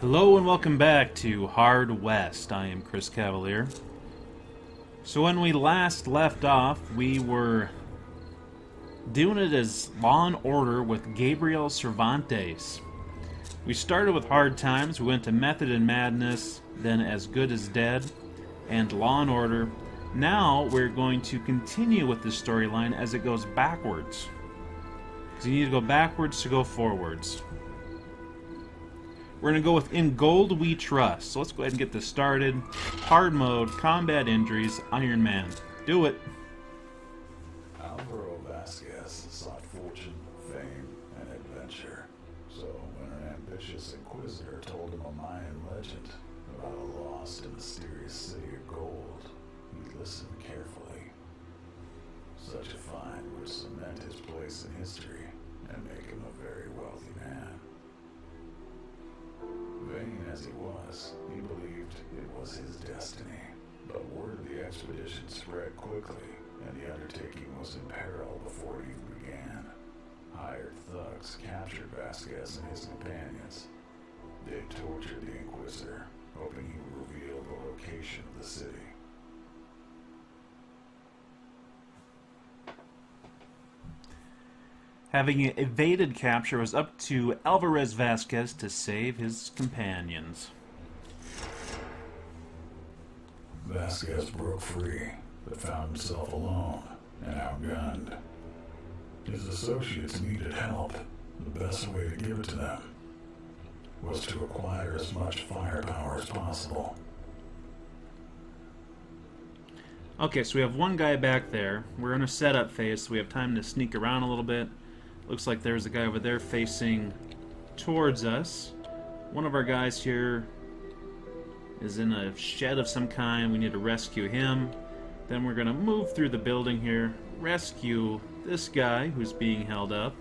Hello and welcome back to Hard West. I am Chris Cavalier. So when we last left off, we were doing it as Law and Order with Gabriel Cervantes. We started with Hard Times, we went to Method and Madness, then As Good as Dead, and Law and Order. Now we're going to continue with this storyline as it goes backwards. Because you need to go backwards to go forwards. We're going to go with In Gold We Trust. So let's go ahead and get this started. Hard mode, combat injuries, Ironman. Do it. Alvaro Vasquez sought fortune, fame, and adventure. So when an ambitious inquisitor told him a Mayan legend about a lost and mysterious city of gold, he listened carefully. Such a find would cement his place in history and make him a very wealthy man. Vain as he was, he believed it was his destiny. But word of the expedition spread quickly, and the undertaking was in peril before it even began. Hired thugs captured Vasquez and his companions. They tortured the Inquisitor, hoping he would reveal the location of the city. Having evaded capture, it was up to Alvarez Vasquez to save his companions. Vasquez broke free, but found himself alone and outgunned. His associates needed help. The best way to give it to them was to acquire as much firepower as possible. Okay, so we have one guy back there. We're in a setup phase, so we have time to sneak around a little bit. Looks like there's a guy over there facing towards us. One of our guys here is in a shed of some kind. We need to rescue him. Then we're going to move through the building here, rescue this guy who's being held up,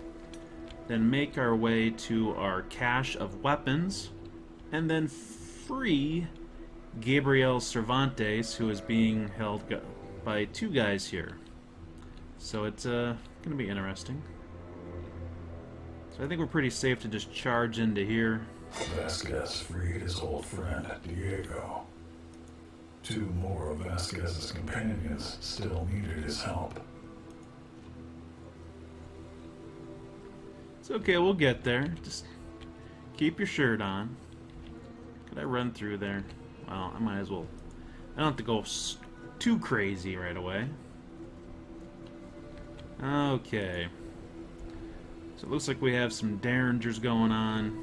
then make our way to our cache of weapons, and then free Gabriel Cervantes, who is being held by two guys here. So it's going to be interesting. So I think we're pretty safe to just charge into here. Vasquez freed his old friend, Diego. Two more of Vasquez's companions still needed his help. It's okay, we'll get there. Just keep your shirt on. Could I run through there? Well, I might as well. I don't have to go too crazy right away. Okay. So it looks like we have some derringers going on.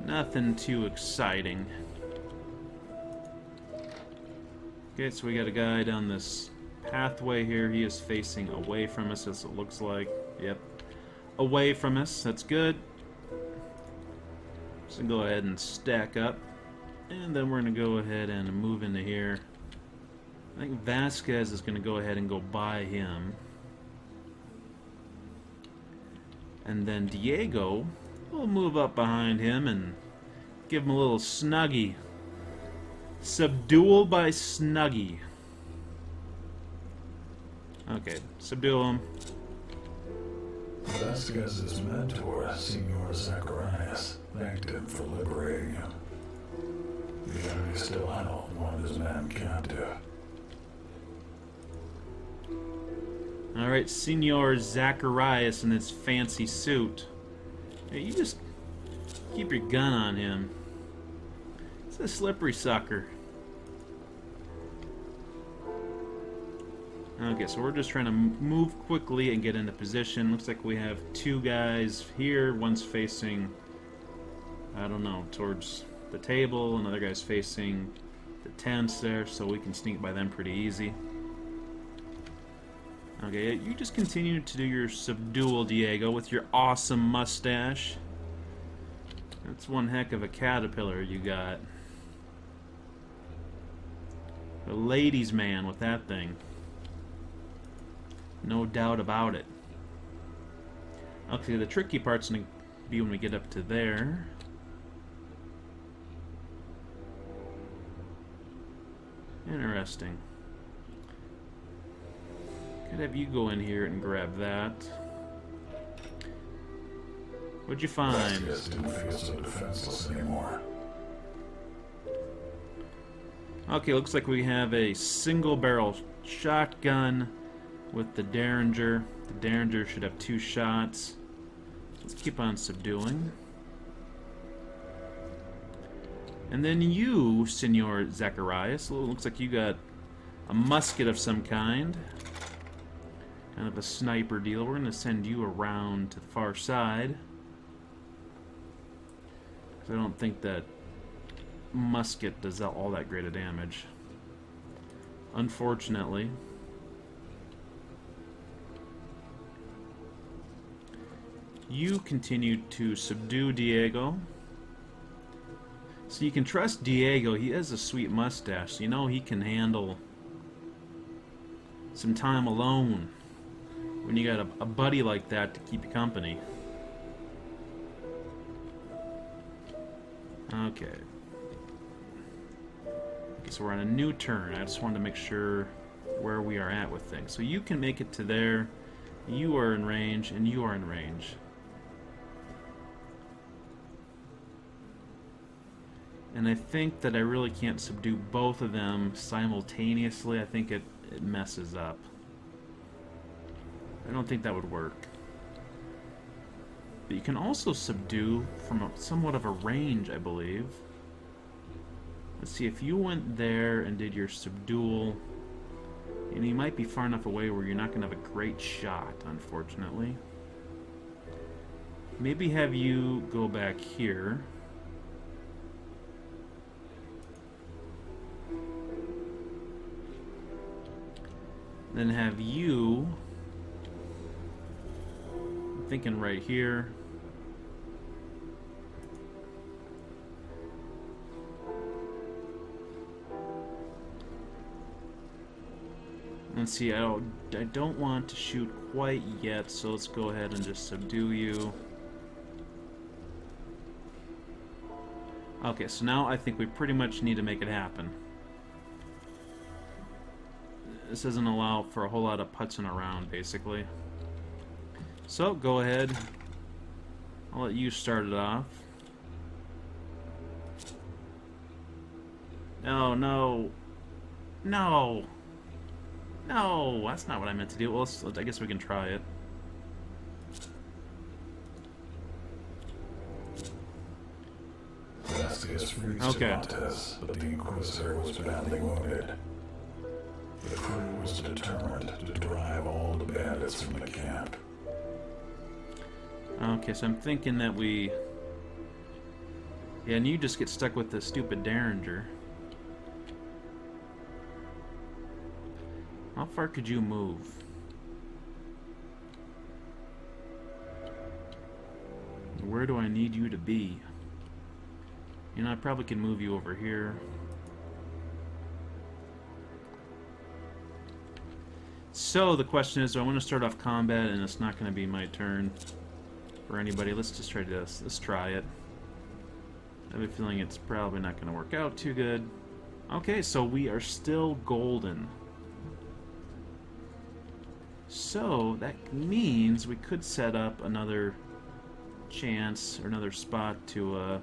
Nothing too exciting. Okay, so we got a guy down this pathway here. He is facing away from us, as it looks like. Yep. Away from us. That's good. So go ahead and stack up. And then we're going to go ahead and move into here. I think Vasquez is going to go ahead and go by him. And then Diego will move up behind him and give him a little snuggie. Subdual by snuggie. Okay, subdue him. Vasquez's mentor, Senor Zacharias, thanked him for liberating him. The enemy still held one of his men captive. Alright, Senor Zacharias in his fancy suit. Hey, you just keep your gun on him. It's a slippery sucker. Okay, so we're just trying to move quickly and get into position. Looks like we have two guys here. One's facing, I don't know, towards the table. Another guy's facing the tents there, so we can sneak by them pretty easy. Okay, you just continue to do your subdual, Diego, with your awesome mustache. That's one heck of a caterpillar you got. A ladies' man with that thing. No doubt about it. Okay, the tricky part's going to be when we get up to there. Interesting. Could have you go in here and grab that. What'd you find? Just didn't feel so defenseless anymore. Okay, looks like we have a single barrel shotgun with the Derringer. The Derringer should have 2 shots. Let's keep on subduing. And then you, Senor Zacharias, looks like you got a musket of some kind. Kind of a sniper deal. We're going to send you around to the far side. I don't think that musket does all that great of damage. Unfortunately. You continue to subdue Diego. So you can trust Diego. He has a sweet mustache. So you know he can handle some time alone when you got a buddy like that to keep you company. Okay. So we're on a new turn. I just wanted to make sure where we are at with things. So you can make it to there. You are in range, and you are in range. And I think that I really can't subdue both of them simultaneously. I think it messes up. I don't think that would work. But you can also subdue from somewhat of a range, I believe. Let's see, if you went there and did your subdual, and you might be far enough away where you're not going to have a great shot, unfortunately. Maybe have you go back here. Then have you, I'm thinking right here. Let's see, I don't want to shoot quite yet, so let's go ahead and just subdue you. Okay, so now I think we pretty much need to make it happen. This doesn't allow for a whole lot of putzing around, basically. So, go ahead. I'll let you start it off. No, no. No! No, that's not what I meant to do. Well, I guess we can try it. Okay. Montes, but the Inquisitor was badly wounded. The crew was determined to drive all the bandits from the camp. Okay, so I'm thinking that we... Yeah, and you just get stuck with the stupid Derringer. How far could you move? Where do I need you to be? You know, I probably can move you over here. So the question is, do I want to start off combat and it's not going to be my turn for anybody? Let's just try this. Let's try it. I have a feeling it's probably not going to work out too good. Okay, so we are still golden. So that means we could set up another chance or another spot to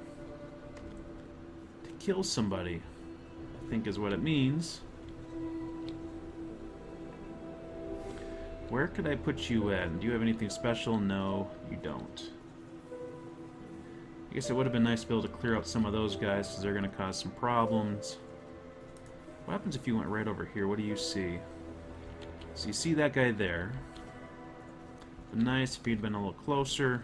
kill somebody, I think is what it means. Where could I put you at? Do you have anything special? No, you don't. I guess it would have been nice to be able to clear out some of those guys because they're going to cause some problems. What happens if you went right over here? What do you see? So you see that guy there. But nice if you'd been a little closer.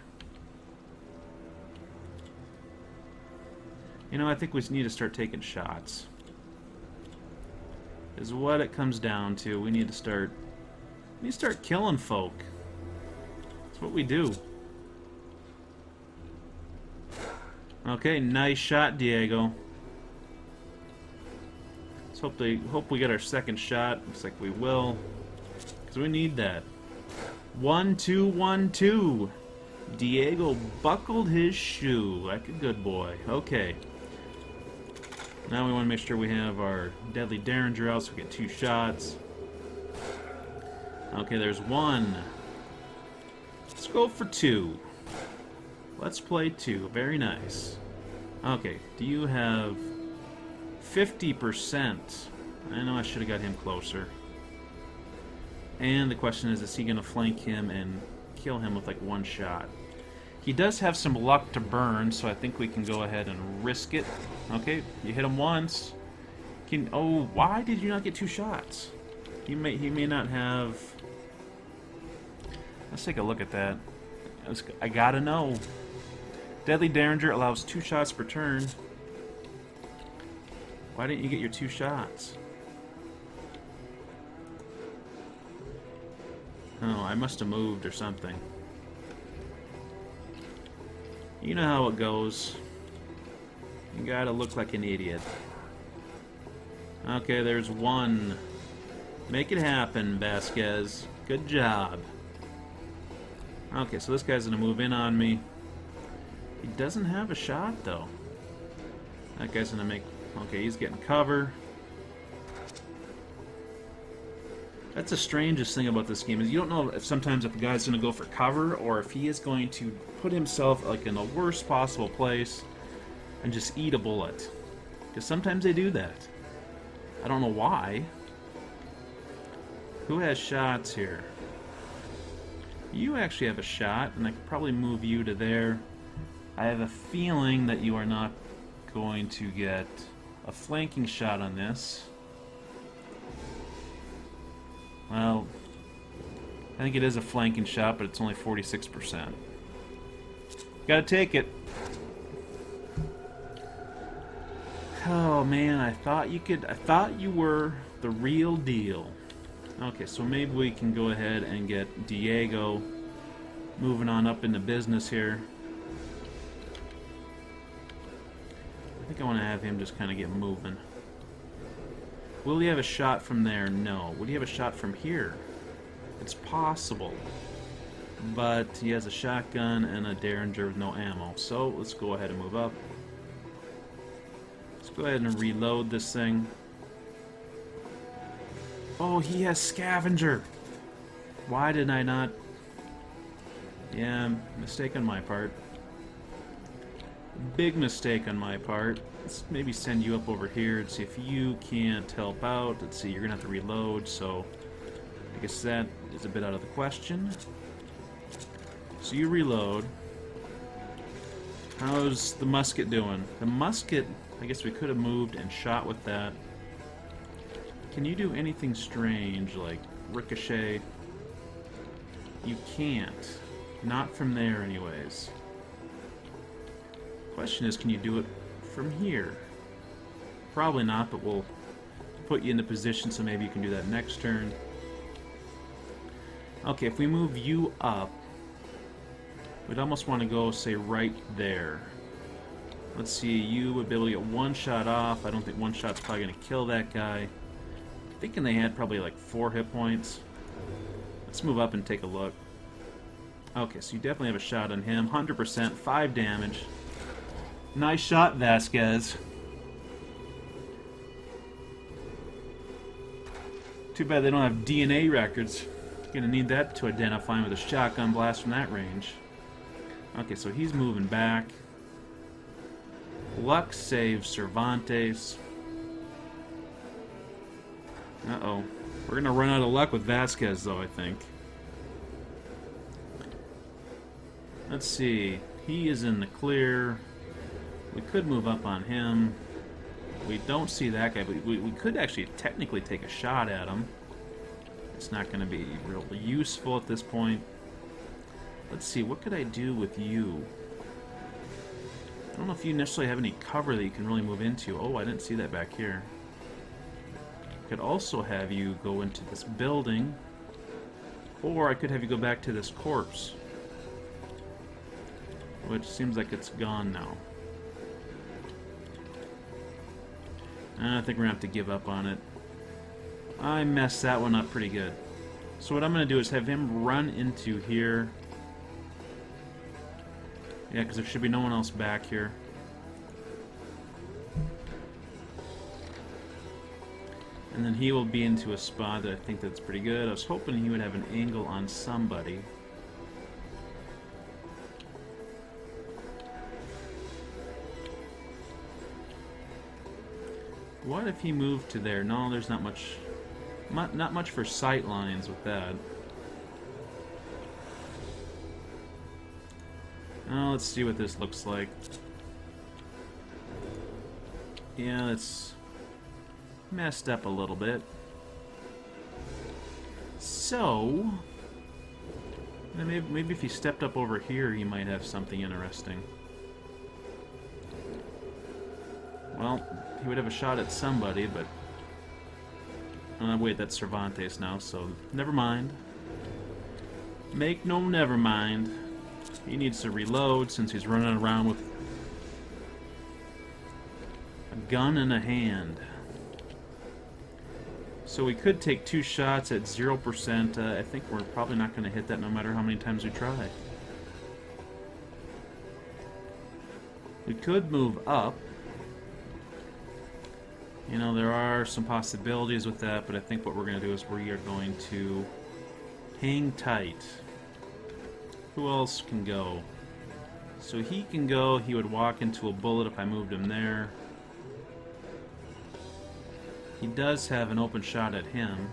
You know, I think we need to start taking shots. Is what it comes down to. We need to start killing folk. That's what we do. Okay, nice shot, Diego. Let's hope we get our second shot. Looks like we will. Because we need that. 1-2, 1-2. Diego buckled his shoe like a good boy. Okay. Now we want to make sure we have our deadly Derringer out so we get 2 shots. Okay, there's 1. Let's go for 2. Let's play 2. Very nice. Okay, do you have 50%? I know I should have got him closer. And the question is he going to flank him and kill him with like one shot? He does have some luck to burn, so I think we can go ahead and risk it. Okay, you hit him once. Oh, why did you not get 2 shots? He may not have... Let's take a look at that. I gotta know. Deadly Derringer allows 2 shots per turn. Why didn't you get your 2 shots? Oh, I must have moved or something. You know how it goes. You gotta look like an idiot. Okay, there's 1. Make it happen, Vasquez. Good job. Okay, so this guy's gonna move in on me. He doesn't have a shot, though. That guy's gonna make... Okay, he's getting cover. That's the strangest thing about this game, is you don't know if sometimes if a guy's gonna go for cover, or if he is going to put himself like in the worst possible place and just eat a bullet. Because sometimes they do that. I don't know why. Who has shots here? You actually have a shot, and I could probably move you to there. I have a feeling that you are not going to get a flanking shot on this. Well, I think it is a flanking shot, but it's only 46%. Gotta take it. Oh man, I thought you were the real deal. Okay, so maybe we can go ahead and get Diego moving on up into business here. I think I want to have him just kind of get moving. Will he have a shot from there? No. Would he have a shot from here? It's possible. But he has a shotgun and a Derringer with no ammo. So let's go ahead and move up. Let's go ahead and reload this thing. Oh, he has Scavenger. Why did I not... Yeah, mistake on my part. Big mistake on my part. Let's maybe send you up over here and see if you can't help out. Let's see, you're gonna have to reload, so I guess that is a bit out of the question. So you reload. How's the musket doing? The musket, I guess we could have moved and shot with that. Can you do anything strange, like ricochet? You can't. Not from there, anyways. Question is, can you do it from here? Probably not, but we'll put you into position so maybe you can do that next turn. Okay, if we move you up, we'd almost want to go, say, right there. Let's see, you would be able to get 1 shot off. I don't think 1 shot's probably going to kill that guy. Thinking they had probably like 4 hit points. Let's move up and take a look. Okay, so you definitely have a shot on him. 100%, 5 damage. Nice shot, Vasquez. Too bad they don't have DNA records. Gonna need that to identify him with a shotgun blast from that range. Okay, so he's moving back. Luck saves Cervantes. Uh-oh. We're gonna run out of luck with Vasquez, though, I think. Let's see. He is in the clear. We could move up on him. We don't see that guy, but we could actually technically take a shot at him. It's not going to be real useful at this point. Let's see, what could I do with you? I don't know if you necessarily have any cover that you can really move into. Oh, I didn't see that back here. Could also have you go into this building, or I could have you go back to this corpse, which seems like it's gone now. I think we're going to have to give up on it. I messed that one up pretty good. So what I'm going to do is have him run into here. Yeah, because there should be no one else back here. And then he will be into a spot that I think that's pretty good. I was hoping he would have an angle on somebody. What if he moved to there? No, there's not much... Not much for sight lines with that. Let's see what this looks like. Yeah, it's messed up a little bit. So, maybe if he stepped up over here, he might have something interesting. Well, he would have a shot at somebody, but... wait, that's Cervantes now, so never mind. Make no never mind. He needs to reload since he's running around with a gun in a hand. So we could take 2 shots at 0%. I think we're probably not going to hit that no matter how many times we try. We could move up. You know, there are some possibilities with that, but I think what we're going to do is we are going to hang tight. Who else can go? So he can go. He would walk into a bullet if I moved him there. He does have an open shot at him.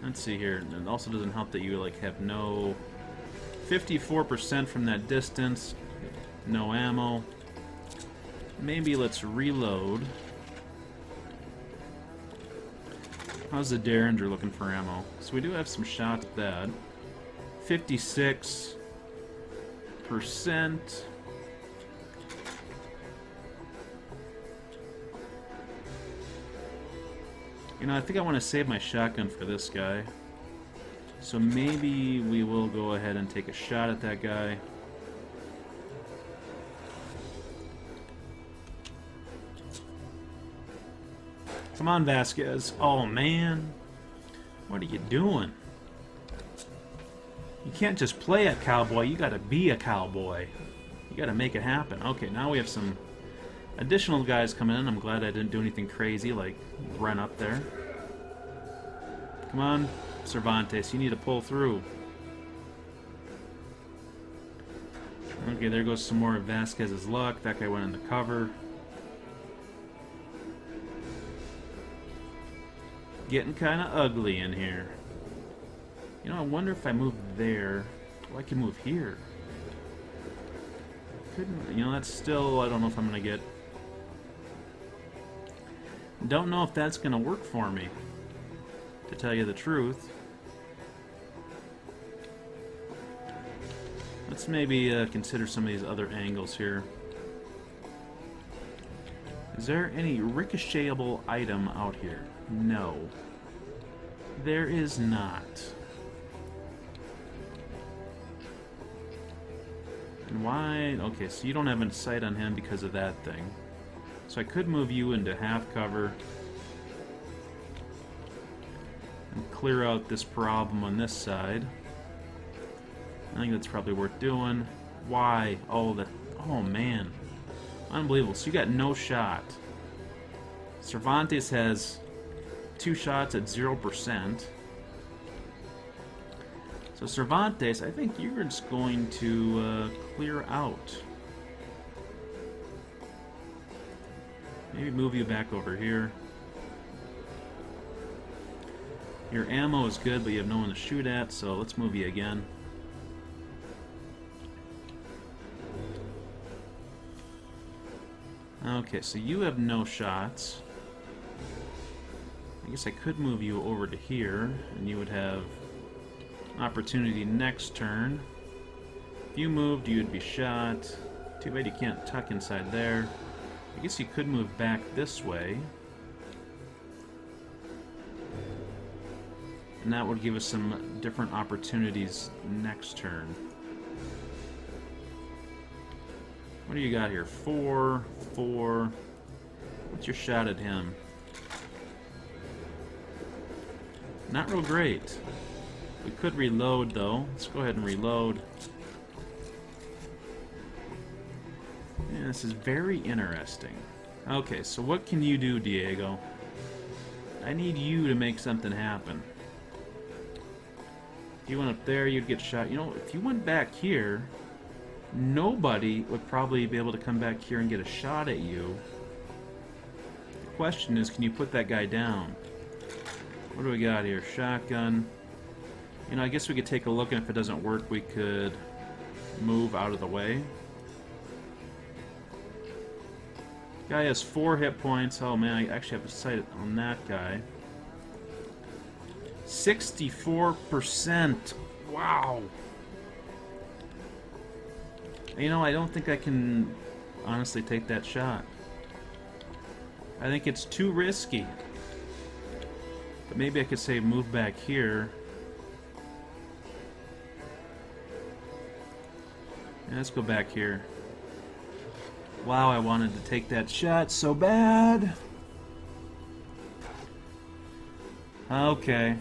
Let's see here. It also doesn't help that you like have no 54% from that distance. No ammo. Maybe let's reload. How's the Derringer looking for ammo? So we do have some shots at that. 56%. You know, I think I want to save my shotgun for this guy. So maybe we will go ahead and take a shot at that guy. Come on, Vasquez. Oh, man. What are you doing? You can't just play a cowboy. You gotta be a cowboy. You gotta make it happen. Okay, now we have some additional guys coming in. I'm glad I didn't do anything crazy like run up there. Come on, Cervantes. You need to pull through. Okay, there goes some more of Vasquez's luck. That guy went in the cover. Getting kind of ugly in here. You know, I wonder if I move there. Oh, I can move here. Couldn't, you know, that's still, I don't know if I'm going to get... Don't know if that's going to work for me, to tell you the truth. Let's maybe consider some of these other angles here. Is there any ricochetable item out here? No. There is not. And why? Okay, so you don't have a sight on him because of that thing. So I could move you into half cover and clear out this problem on this side. I think that's probably worth doing. Why? Oh, that. Oh, man. Unbelievable. So you got no shot. Cervantes has 2 shots at 0%. So Cervantes, I think you're just going to clear out. Maybe move you back over here. Your ammo is good, but you have no one to shoot at, so let's move you again. Okay, so you have no shots. I guess I could move you over to here, and you would have opportunity next turn. If you moved, you would be shot. Too bad you can't tuck inside there. I guess you could move back this way. And that would give us some different opportunities next turn. What do you got here? 4, 4. What's your shot at him? Not real great. We could reload, though. Let's go ahead and reload. Yeah, this is very interesting. Okay, so what can you do, Diego? I need you to make something happen. If you went up there, you'd get shot. You know, if you went back here, nobody would probably be able to come back here and get a shot at you. The question is, can you put that guy down? What do we got here? Shotgun. You know, I guess we could take a look, and if it doesn't work, we could move out of the way. Guy has 4 hit points. Oh man, I actually have to sight on that guy. 64%. Wow. You know, I don't think I can honestly take that shot. I think it's too risky. But maybe I could say move back here. Yeah, let's go back here. Wow, I wanted to take that shot so bad. Okay.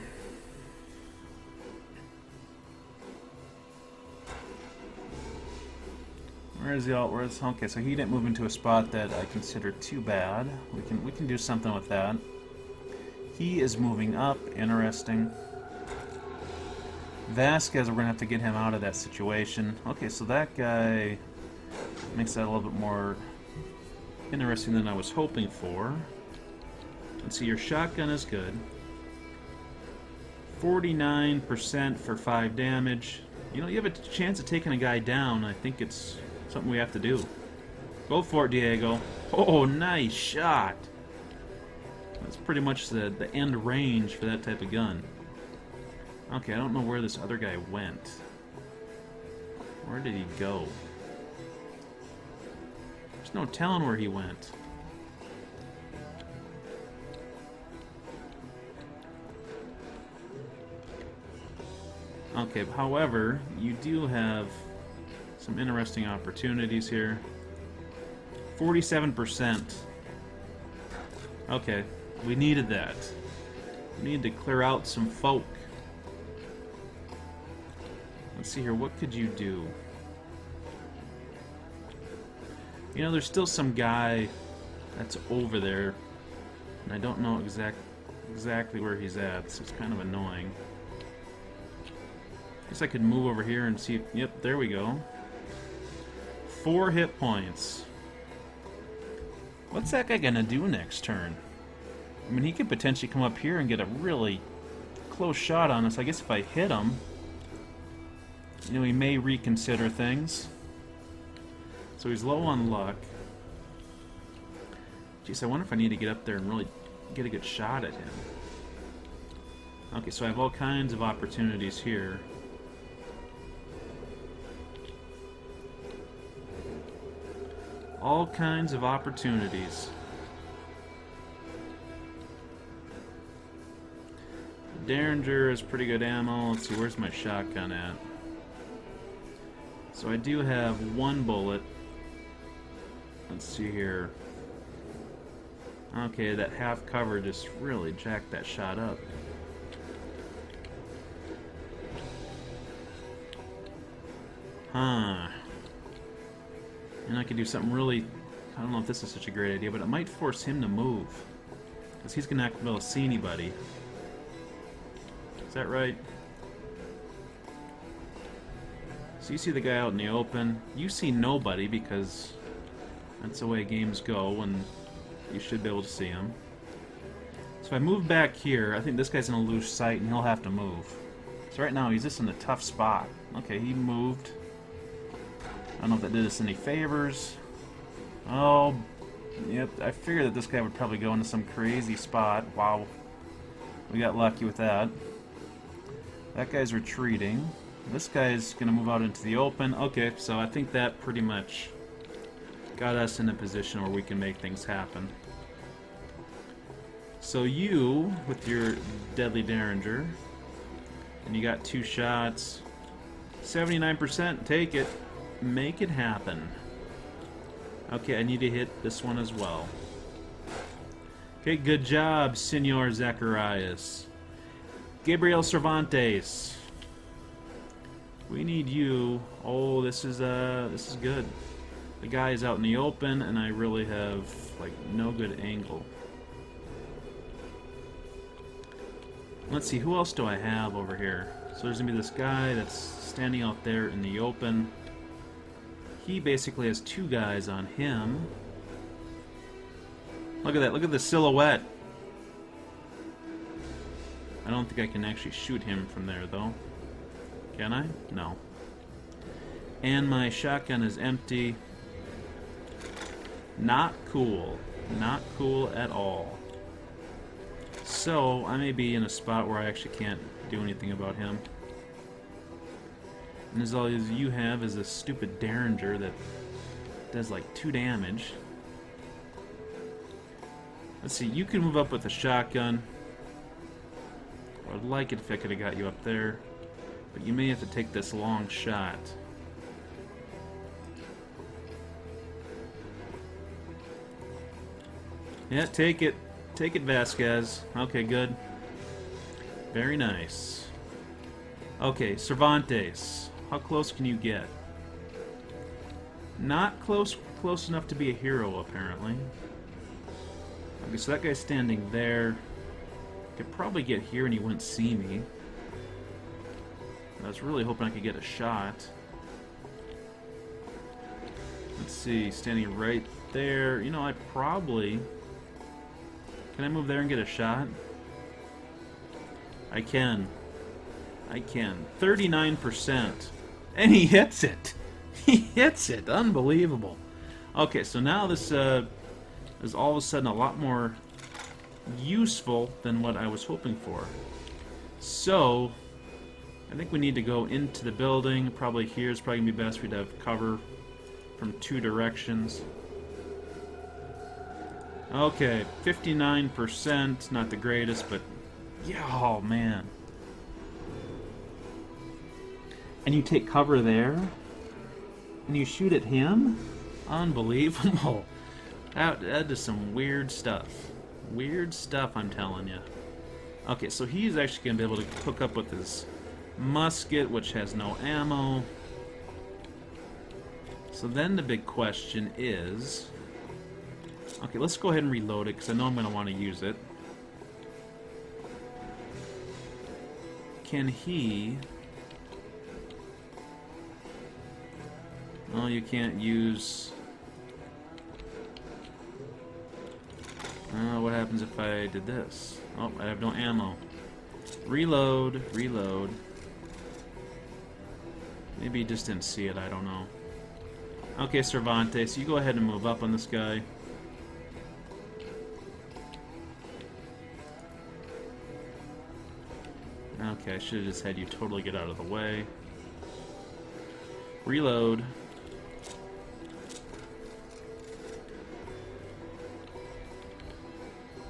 Where's the alt? Where's okay? So he didn't move into a spot that I consider too bad. We can do something with that. He is moving up. Interesting. Vasquez, we're gonna have to get him out of that situation. Okay, so that guy makes that a little bit more interesting than I was hoping for. Let's see, your shotgun is good. 49% for 5 damage. You know, you have a chance of taking a guy down. I think it's something we have to do. Go for it, Diego. Oh, nice shot. That's pretty much the end range for that type of gun. Okay, I don't know where this other guy went. Where did he go? There's no telling where he went. Okay, however, you do have some interesting opportunities here. 47%. Okay, we needed that. We needed to clear out some folk. Let's see here, what could you do? You know, there's still some guy that's over there, and I don't know exactly where he's at, so it's kind of annoying. Guess I could move over here and see if, yep, there we go. 4 hit points. What's that guy gonna do next turn? I mean, he could potentially come up here and get a really close shot on us. I guess if I hit him, you know, he may reconsider things. So he's low on luck. Jeez, I wonder if I need to get up there and really get a good shot at him. Okay, so I have all kinds of opportunities here. All kinds of opportunities. Derringer is pretty good ammo. Let's see, where's my shotgun at? So I do have 1 bullet. Let's see here. Okay, that half cover just really jacked that shot up. Huh. And I could do something really... I don't know if this is such a great idea, but it might force him to move. Because he's going to not be able to see anybody. Is that right? So you see the guy out in the open. You see nobody because that's the way games go, and you should be able to see him. So if I move back here, I think this guy's going to lose sight and he'll have to move. So right now he's just in a tough spot. Okay, he moved. I don't know if that did us any favors. Oh, yep, I figured that this guy would probably go into some crazy spot. Wow. We got lucky with that. That guy's retreating. This guy's going to move out into the open. Okay, so I think that pretty much got us in a position where we can make things happen. So you, with your deadly Derringer, and you got 2 shots, 79%, take it. Make it happen. Okay, I need to hit this one as well. Okay, good job, Senor Zacharias. Gabriel Cervantes. We need you. Oh, this is good. The guy is out in the open, and I really have like no good angle. Let's see, who else do I have over here? So there's gonna be this guy that's standing out there in the open. he basically has two guys on him. Look at that. Look at the silhouette. I don't think I can actually shoot him from there, though. Can I? No. And my shotgun is empty. Not cool. Not cool at all. So, I may be in a spot where I actually can't do anything about him. And as all you have is a stupid Derringer that does like 2 damage. Let's see, you can move up with a shotgun. I would like it if I could have got you up there. But you may have to take this long shot. Yeah, take it. Take it, Vasquez. Okay, good. Very nice. Okay, Cervantes. How close can you get? Not close enough to be a hero, apparently. Okay, so that guy's standing there. Could probably get here and he wouldn't see me. I was really hoping I could get a shot. Let's see, standing right there. You know, I probably... Can I move there and get a shot? I can. I can. 39%. And he hits it! He hits it! Unbelievable. Okay, so now this is all of a sudden a lot more useful than what I was hoping for. So, I think we need to go into the building. Probably here is probably going to be best. We'd have cover from 2 directions. Okay, 59%. Not the greatest, but... Yeah, oh, man. And you take cover there? And you shoot at him? Unbelievable. That is some weird stuff. Weird stuff, I'm telling you. Okay, so he's actually going to be able to hook up with his musket, which has no ammo. So then the big question is... Okay, let's go ahead and reload it, because I know I'm going to want to use it. Can he... Oh, you can't use... what happens if I did this? Oh, I have no ammo. Reload, reload. Maybe he just didn't see it, I don't know. Okay, Cervantes, you go ahead and move up on this guy. Okay, I should have just had you totally get out of the way. Reload.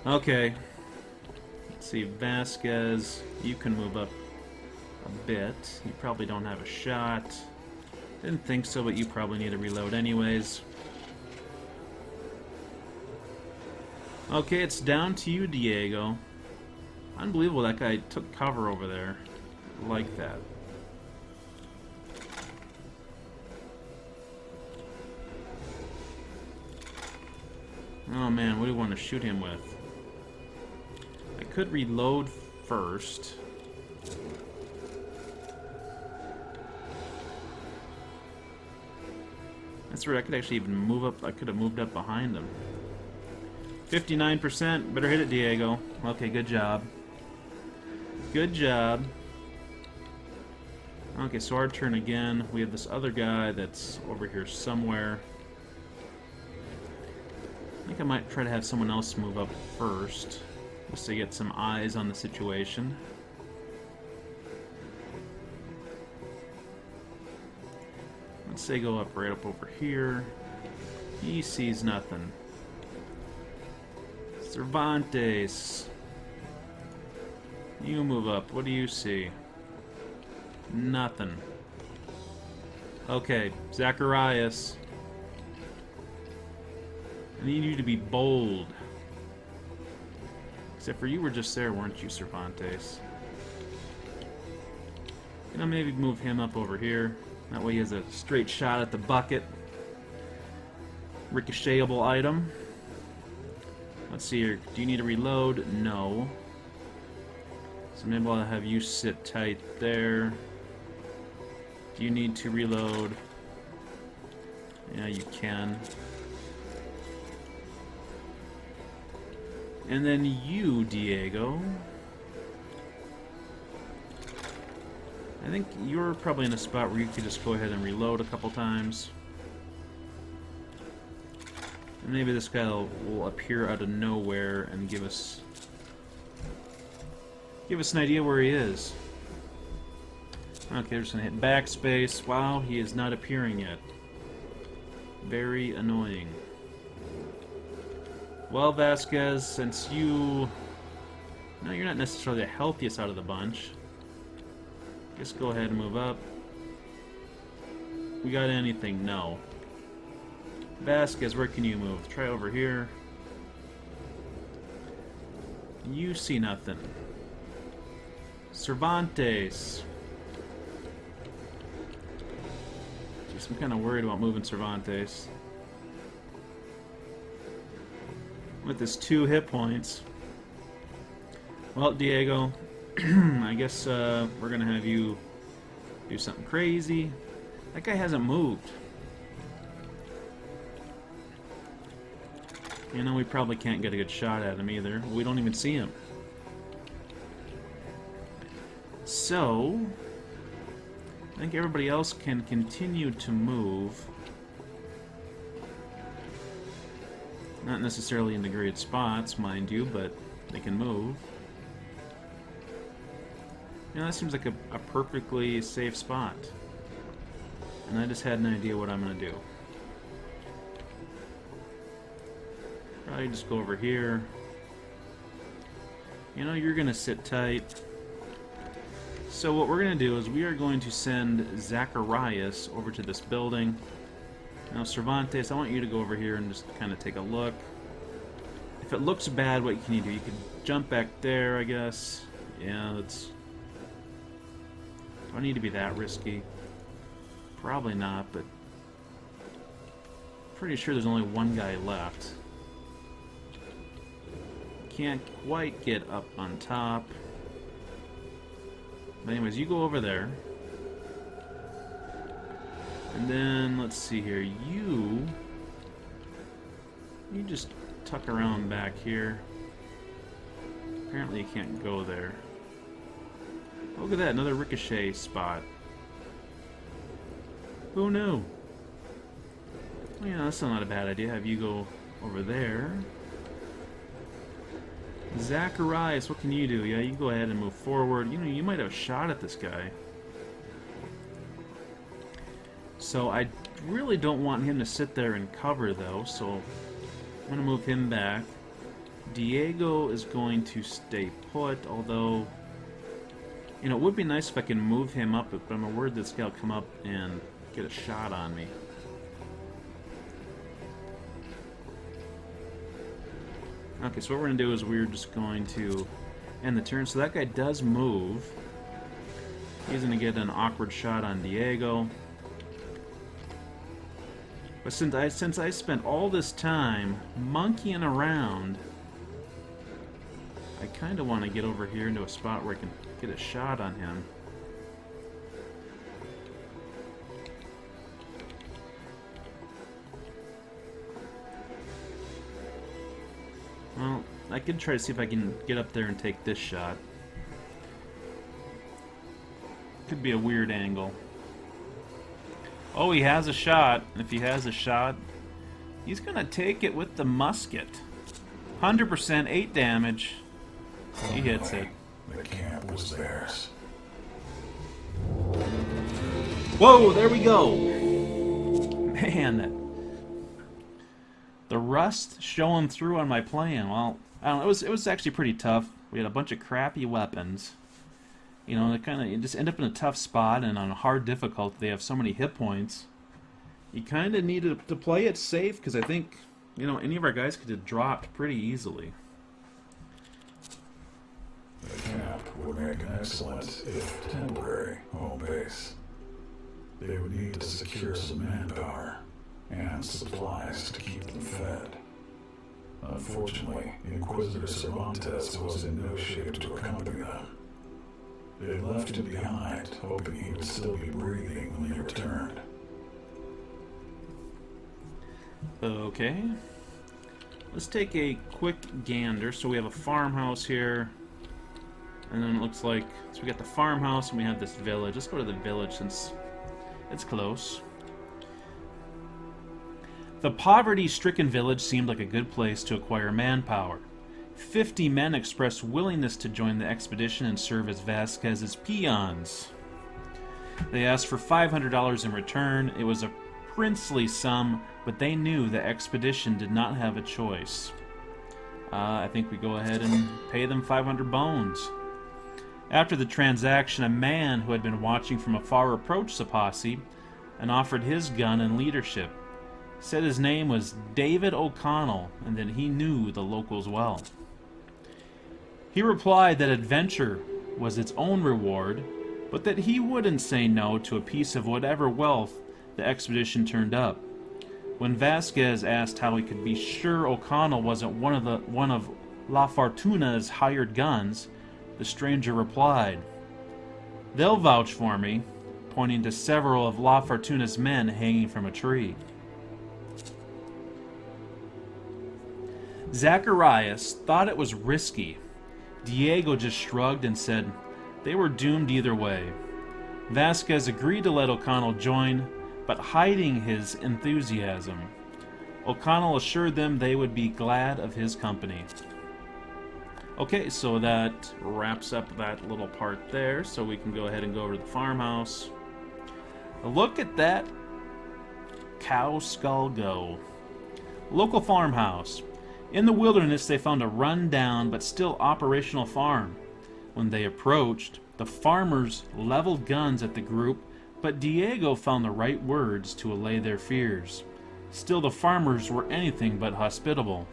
Okay. Let's see, Vasquez, you can move up a bit. You probably don't have a shot. Didn't think so, but you probably need to reload anyways. Okay, it's down to you, Diego. Unbelievable, that guy took cover over there. Like that. Oh man, what do you want to shoot him with? I could reload first. That's right, I could actually even move up. I could have moved up behind him. 59%. Better hit it, Diego. Okay, good job. Good job. Okay, so our turn again. We have this other guy that's over here somewhere. I think I might try to have someone else move up first, just to get some eyes on the situation. Let's say go up right up over here. He sees nothing. Cervantes. You move up. What do you see? Nothing. Okay, Zacharias. I need you to be bold. Except for you were just there, weren't you, Cervantes? You know, maybe move him up over here. That way he has a straight shot at the bucket. Ricochetable item. Let's see here. Do you need to reload? No. So maybe I'll have you sit tight there. Do you need to reload? you can. And then you, Diego. I think you're probably in a spot where you could just go ahead and reload a couple times. And maybe this guy will appear out of nowhere and give us an idea where he is. Okay, we're just gonna hit backspace. Wow, he is not appearing yet. Very annoying. Well, Vasquez, since you... No, you're not necessarily the healthiest out of the bunch. Just go ahead and move up. We got anything? No. Vasquez, where can you move? Try over here. You see nothing. Cervantes. Just I'm kind of worried about moving Cervantes. With his 2 hit points. Well, Diego, I guess we're going to have you do something crazy. That guy hasn't moved. You know, we probably can't get a good shot at him either. We don't even see him. So, I think everybody else can continue to move. Not necessarily in the great spots, mind you, but they can move. You know, that seems like a perfectly safe spot. And I just had an idea what I'm going to do. Probably just go over here. You know, you're going to sit tight. So what we're going to do is we are going to send Zacharias over to this building. Now, Cervantes, I want you to go over here and just kind of take a look. If it looks bad, what can you do? You can jump back there, I guess. Yeah, that's... Do I need to be that risky? Probably not, but... Pretty sure there's only one guy left. Can't quite get up on top. But anyways, you go over there. And then, let's see here, you just tuck around back here. Apparently you can't go there. Look at that, another ricochet spot. Who knew? Well, yeah, that's still not a bad idea. Have you go over there. Zacharias, what can you do? Yeah, you go ahead and move forward. You know, you might have a shot at this guy. So I really don't want him to sit there and cover, though, so I'm going to move him back. Diego is going to stay put, although, you know, it would be nice if I can move him up, but I'm worried this guy will come up and get a shot on me. Okay, so what we're going to do is we're just going to end the turn. So that guy does move. He's going to get an awkward shot on Diego. But since I spent all this time monkeying around, I kind of want to get over here into a spot where I can get a shot on him. Well, I could try to see if I can get up there and take this shot. Could be a weird angle. Oh, he has a shot. If he has a shot, he's going to take it with the musket. 100%, 8 damage. He hits it. The camp was theirs. Whoa, there we go. Man, the rust showing through on my plan. Well, I don't know, it was actually pretty tough. We had a bunch of crappy weapons. You know, you just end up in a tough spot, and on a hard difficulty, they have so many hit points. You kind of need to play it safe, because I think, you know, any of our guys could have dropped pretty easily. The camp would make an excellent, if temporary, home base. They would need to secure some manpower and supplies to keep them fed. Unfortunately, Inquisitor Cervantes was in no shape to accompany them. They left him behind, hoping he would still be breathing when they returned. Okay. Let's take a quick gander. So we have a farmhouse here. And then it looks like... So we got the farmhouse and we have this village. Let's go to the village since it's close. The poverty-stricken village seemed like a good place to acquire manpower. 50 men expressed willingness to join the expedition and serve as Vasquez's peons. They asked for $500 in return. It was a princely sum, but they knew the expedition did not have a choice. I think we go ahead and pay them 500 bones. After the transaction, a man who had been watching from afar approached the posse and offered his gun and leadership. Said his name was David O'Connell and that he knew the locals well. He replied that adventure was its own reward, but that he wouldn't say no to a piece of whatever wealth the expedition turned up. When Vasquez asked how he could be sure O'Connell wasn't one of La Fortuna's hired guns, the stranger replied, "They'll vouch for me," pointing to several of La Fortuna's men hanging from a tree. Zacharias thought it was risky. Diego just shrugged and said they were doomed either way. Vasquez agreed to let O'Connell join, but hiding his enthusiasm. O'Connell assured them they would be glad of his company. Okay, so that wraps up that little part there, so we can go ahead and go over to the farmhouse. Look at that cow skull go. Local farmhouse. In the wilderness, they found a run-down but still operational farm. When they approached, the farmers leveled guns at the group, but Diego found the right words to allay their fears. Still, the farmers were anything but hospitable.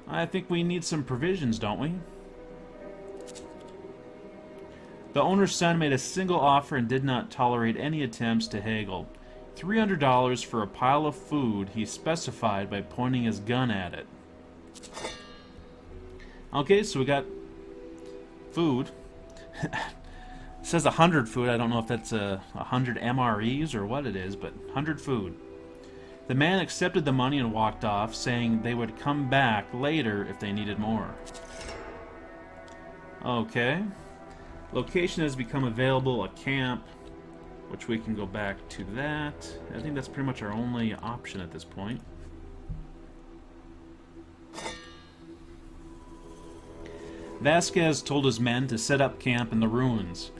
I think we need some provisions, don't we? The owner's son made a single offer and did not tolerate any attempts to haggle. $300 for a pile of food he specified by pointing his gun at it. Okay, so we got food. It says 100 food. I don't know if that's 100 MREs or what it is, but 100 food. The man accepted the money and walked off, saying they would come back later if they needed more. Okay. Location has become available, a camp, which we can go back to that. I think that's pretty much our only option at this point. Vasquez told his men to set up camp in the ruins.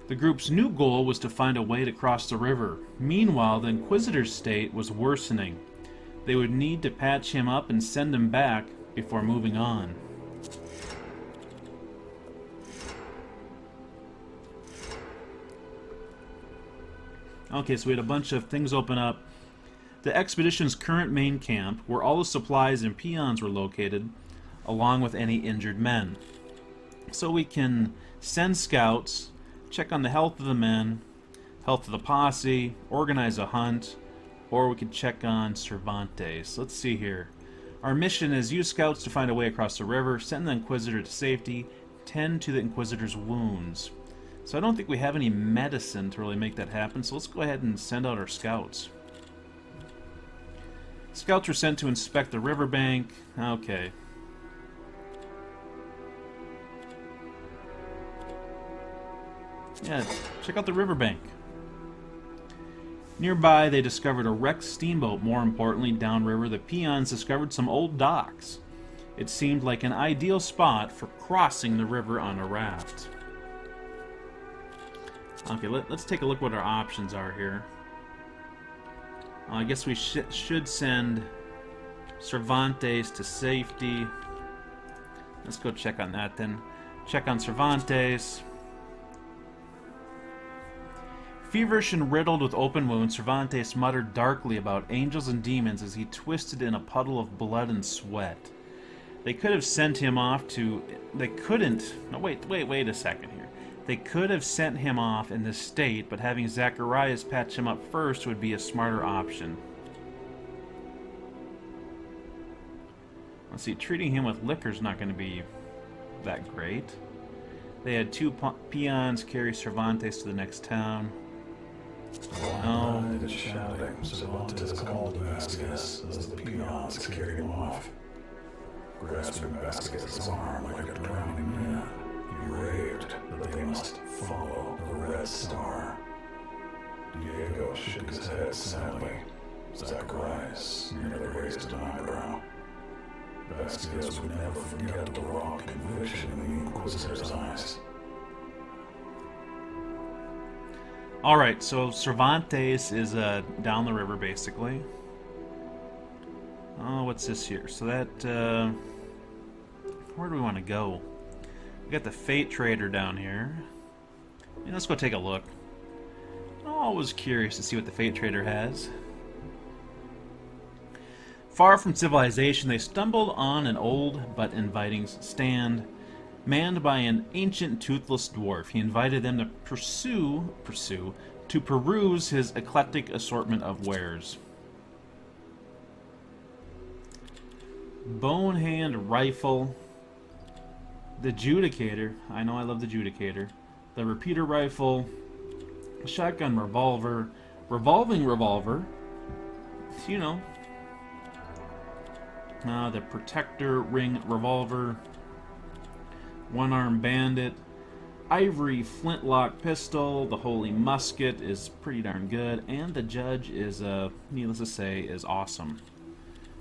The group's new goal was to find a way to cross the river. Meanwhile, the Inquisitor's state was worsening. They would need to patch him up and send him back before moving on. Okay, so we had a bunch of things open up. The expedition's current main camp, where all the supplies and peons were located, along with any injured men. So we can send scouts, check on the health of the men, health of the posse, organize a hunt, or we could check on Cervantes. Let's see here. Our mission is use scouts to find a way across the river, send the Inquisitor to safety, tend to the Inquisitor's wounds. So I don't think we have any medicine to really make that happen, so let's go ahead and send out our scouts. Scouts were sent to inspect the riverbank. Okay. Yeah, check out the riverbank. Nearby, they discovered a wrecked steamboat. More importantly, downriver, the peons discovered some old docks. It seemed like an ideal spot for crossing the river on a raft. Okay, let's take a look what our options are here. I guess we should send Cervantes to safety. Let's go check on that then. Check on Cervantes. Feverish and riddled with open wounds, Cervantes muttered darkly about angels and demons as he twisted in a puddle of blood and sweat. They could have sent him off to... They couldn't... No, wait a second here. They could have sent him off in this state, but having Zacharias patch him up first would be a smarter option. Let's see, treating him with liquor's not going to be that great. They had two peons carry Cervantes to the next town. Wide-eyed and shouting, Cervantes called Vasquez as the peons carried him off. Grasping Vasquez's arm like a drowning man, he raved that they must follow the Red Star. Diego shook his head sadly. Zacharias nearly raised an eyebrow. Vasquez would never forget the raw conviction in the Inquisitor's eyes. Alright, so Cervantes is down the river, basically. Oh, what's this here? So that, where do we want to go? We got the Fate Trader down here. Yeah, let's go take a look. I'm always curious to see what the Fate Trader has. Far from civilization, they stumbled on an old but inviting stand, manned by an ancient toothless dwarf. He invited them to peruse his eclectic assortment of wares. Bone hand rifle, the Judicator. I know I love the Judicator. The repeater rifle, shotgun revolver, revolving revolver. You know. The protector ring revolver, one-arm bandit, ivory flintlock pistol, the holy musket is pretty darn good, and the judge is, needless to say, is awesome.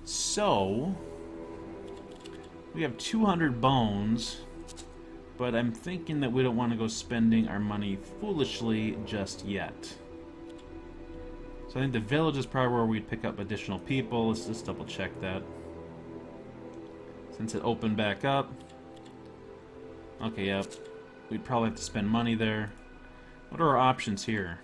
So, we have 200 bones, but I'm thinking that we don't want to go spending our money foolishly just yet. So I think the village is probably where we'd pick up additional people. Let's just double check that. Since it opened back up. Okay, yep. We'd probably have to spend money there. What are our options here?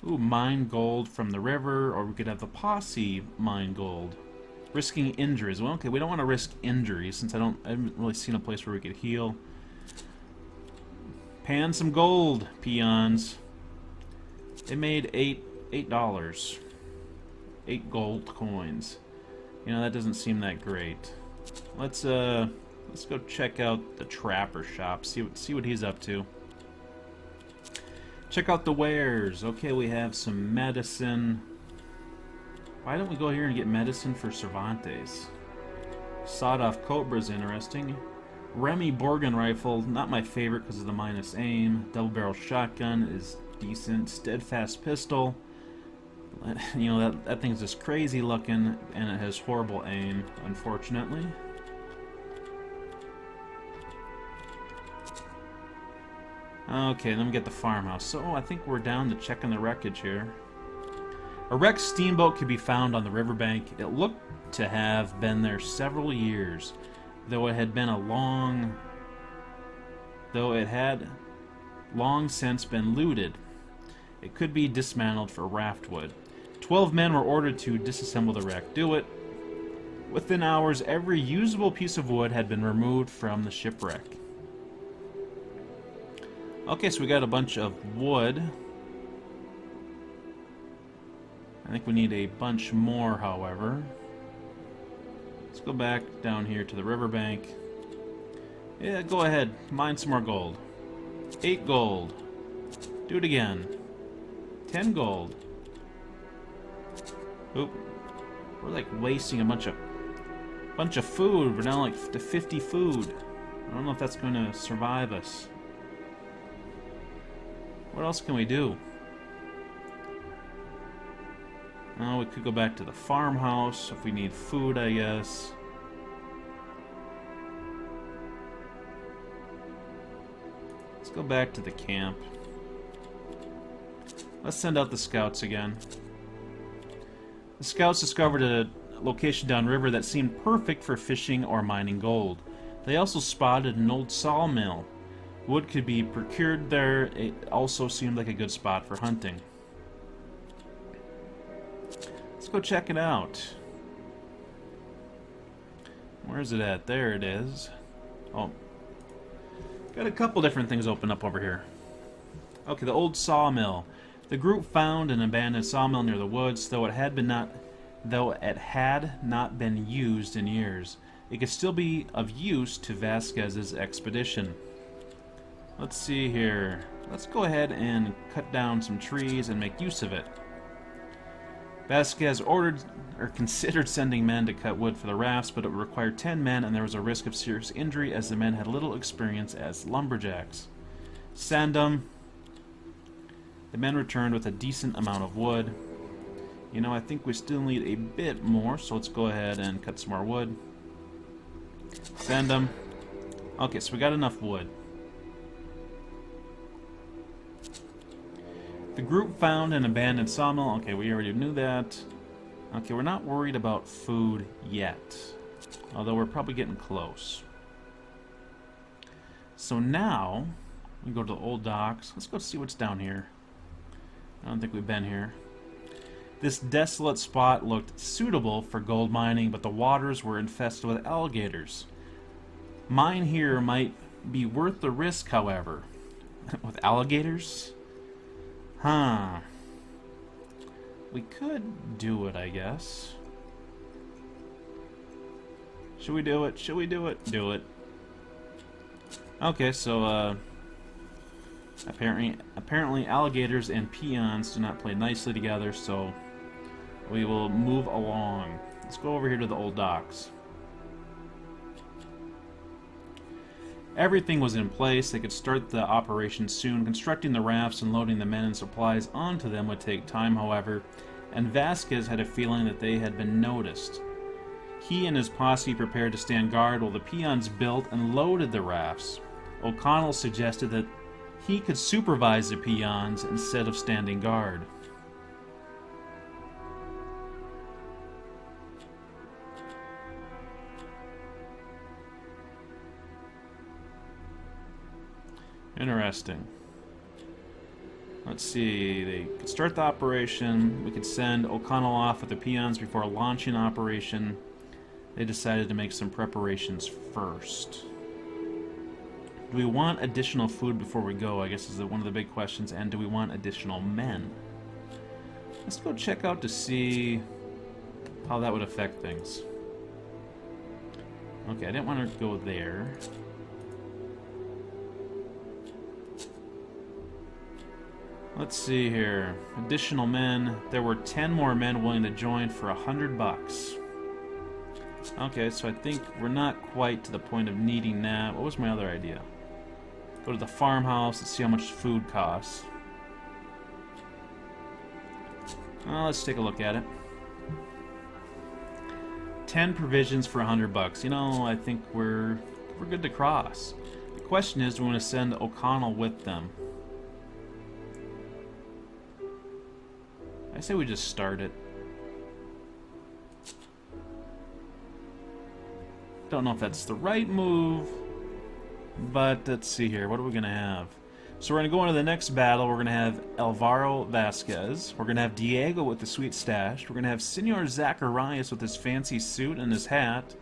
Ooh, mine gold from the river, or we could have the posse mine gold. Risking injuries. Well, okay, we don't want to risk injuries since I haven't really seen a place where we could heal. Pan some gold, peons. It made $8. 8 gold coins. You know, that doesn't seem that great. Let's go check out the trapper shop. See what he's up to. Check out the wares. Okay, we have some medicine. Why don't we go here and get medicine for Cervantes? Sawed-off Cobra's interesting. Remy Borgen rifle, not my favorite because of the minus aim. Double-barrel shotgun is decent. Steadfast pistol. You know, that thing's just crazy looking, and it has horrible aim, unfortunately. Okay, then we get the farmhouse. So, I think we're down to checking the wreckage here. A wrecked steamboat could be found on the riverbank. It looked to have been there several years, though it had long since been looted. It could be dismantled for raftwood. 12 men were ordered to disassemble the wreck. Do it. Within hours, every usable piece of wood had been removed from the shipwreck. Okay, so we got a bunch of wood. I think we need a bunch more, however. Let's go back down here to the riverbank. Yeah, go ahead. Mine some more gold. 8 gold. Do it again. 10 gold. Oop. We're like wasting a bunch of food. We're down like to 50 food. I don't know if that's going to survive us. What else can we do? Oh, we could go back to the farmhouse if we need food, I guess. Let's go back to the camp. Let's send out the scouts again. The scouts discovered a location downriver that seemed perfect for fishing or mining gold. They also spotted an old sawmill. Wood could be procured there. It also seemed like a good spot for hunting. Let's go check it out. Where's it at? There it is. Oh. Got a couple different things open up over here. Okay, the old sawmill. The group found an abandoned sawmill near the woods, though it had not been used in years. It could still be of use to Vasquez's expedition. Let's see here. let's go ahead and cut down some trees and make use of it. Vasquez ordered or considered sending men to cut wood for the rafts, but it would require 10 men, and there was a risk of serious injury as the men had little experience as lumberjacks. Send them. The men returned with a decent amount of wood. You know, I think we still need a bit more, so let's go ahead and cut some more wood. Send them. Okay, so we got enough wood. The group found an abandoned sawmill. Okay, we already knew that. Okay, we're not worried about food yet, although we're probably getting close. So now, we go to the old docks. Let's go see what's down here. I don't think we've been here. This desolate spot looked suitable for gold mining, but the waters were infested with alligators. Mine here might be worth the risk, however. With alligators? Huh. We could do it, I guess. Should we do it? Should we do it? Do it. Okay, so, apparently alligators and peons do not play nicely together, so we will move along. Let's go over here to the old docks. Everything was in place. They could start the operation soon. Constructing the rafts and loading the men and supplies onto them would take time, however, and Vasquez had a feeling that they had been noticed. He and his posse prepared to stand guard while the peons built and loaded the rafts. O'Connell suggested that he could supervise the peons instead of standing guard. Interesting. Let's see, they could start the operation. We could send O'Connell off with the peons before launching operation. They decided to make some preparations first. Do we want additional food before we go, I guess is one of the big questions, and do we want additional men? Let's go check out to see how that would affect things. Okay, I didn't want to go there. Let's see here. Additional men. There were 10 more men willing to join for $100. Okay, so I think we're not quite to the point of needing that. What was my other idea? Go to the farmhouse and see how much food costs. Well, let's take a look at it. 10 provisions for $100. You know, I think we're good to cross. The question is, do we want to send O'Connell with them? I say we just start it. Don't know if that's the right move, but let's see here. What are we going to have? So we're going to go into the next battle. We're going to have Alvaro Vasquez. We're going to have Diego with the sweet stash. We're going to have Senor Zacharias with his fancy suit and his hat.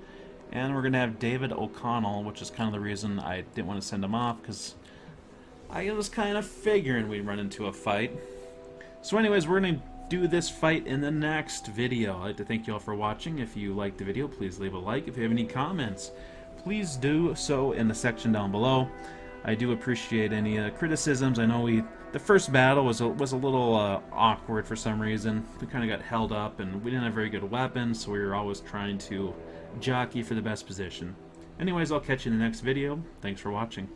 And we're going to have David O'Connell, which is kind of the reason I didn't want to send him off, because I was kind of figuring we'd run into a fight. So anyways, we're going to do this fight in the next video. I'd like to thank you all for watching. If you liked the video, please leave a like. If you have any comments, please do so in the section down below. I do appreciate any criticisms. I know the first battle was a little awkward for some reason. We kind of got held up, and we didn't have very good weapons, so we were always trying to jockey for the best position. Anyways, I'll catch you in the next video. Thanks for watching.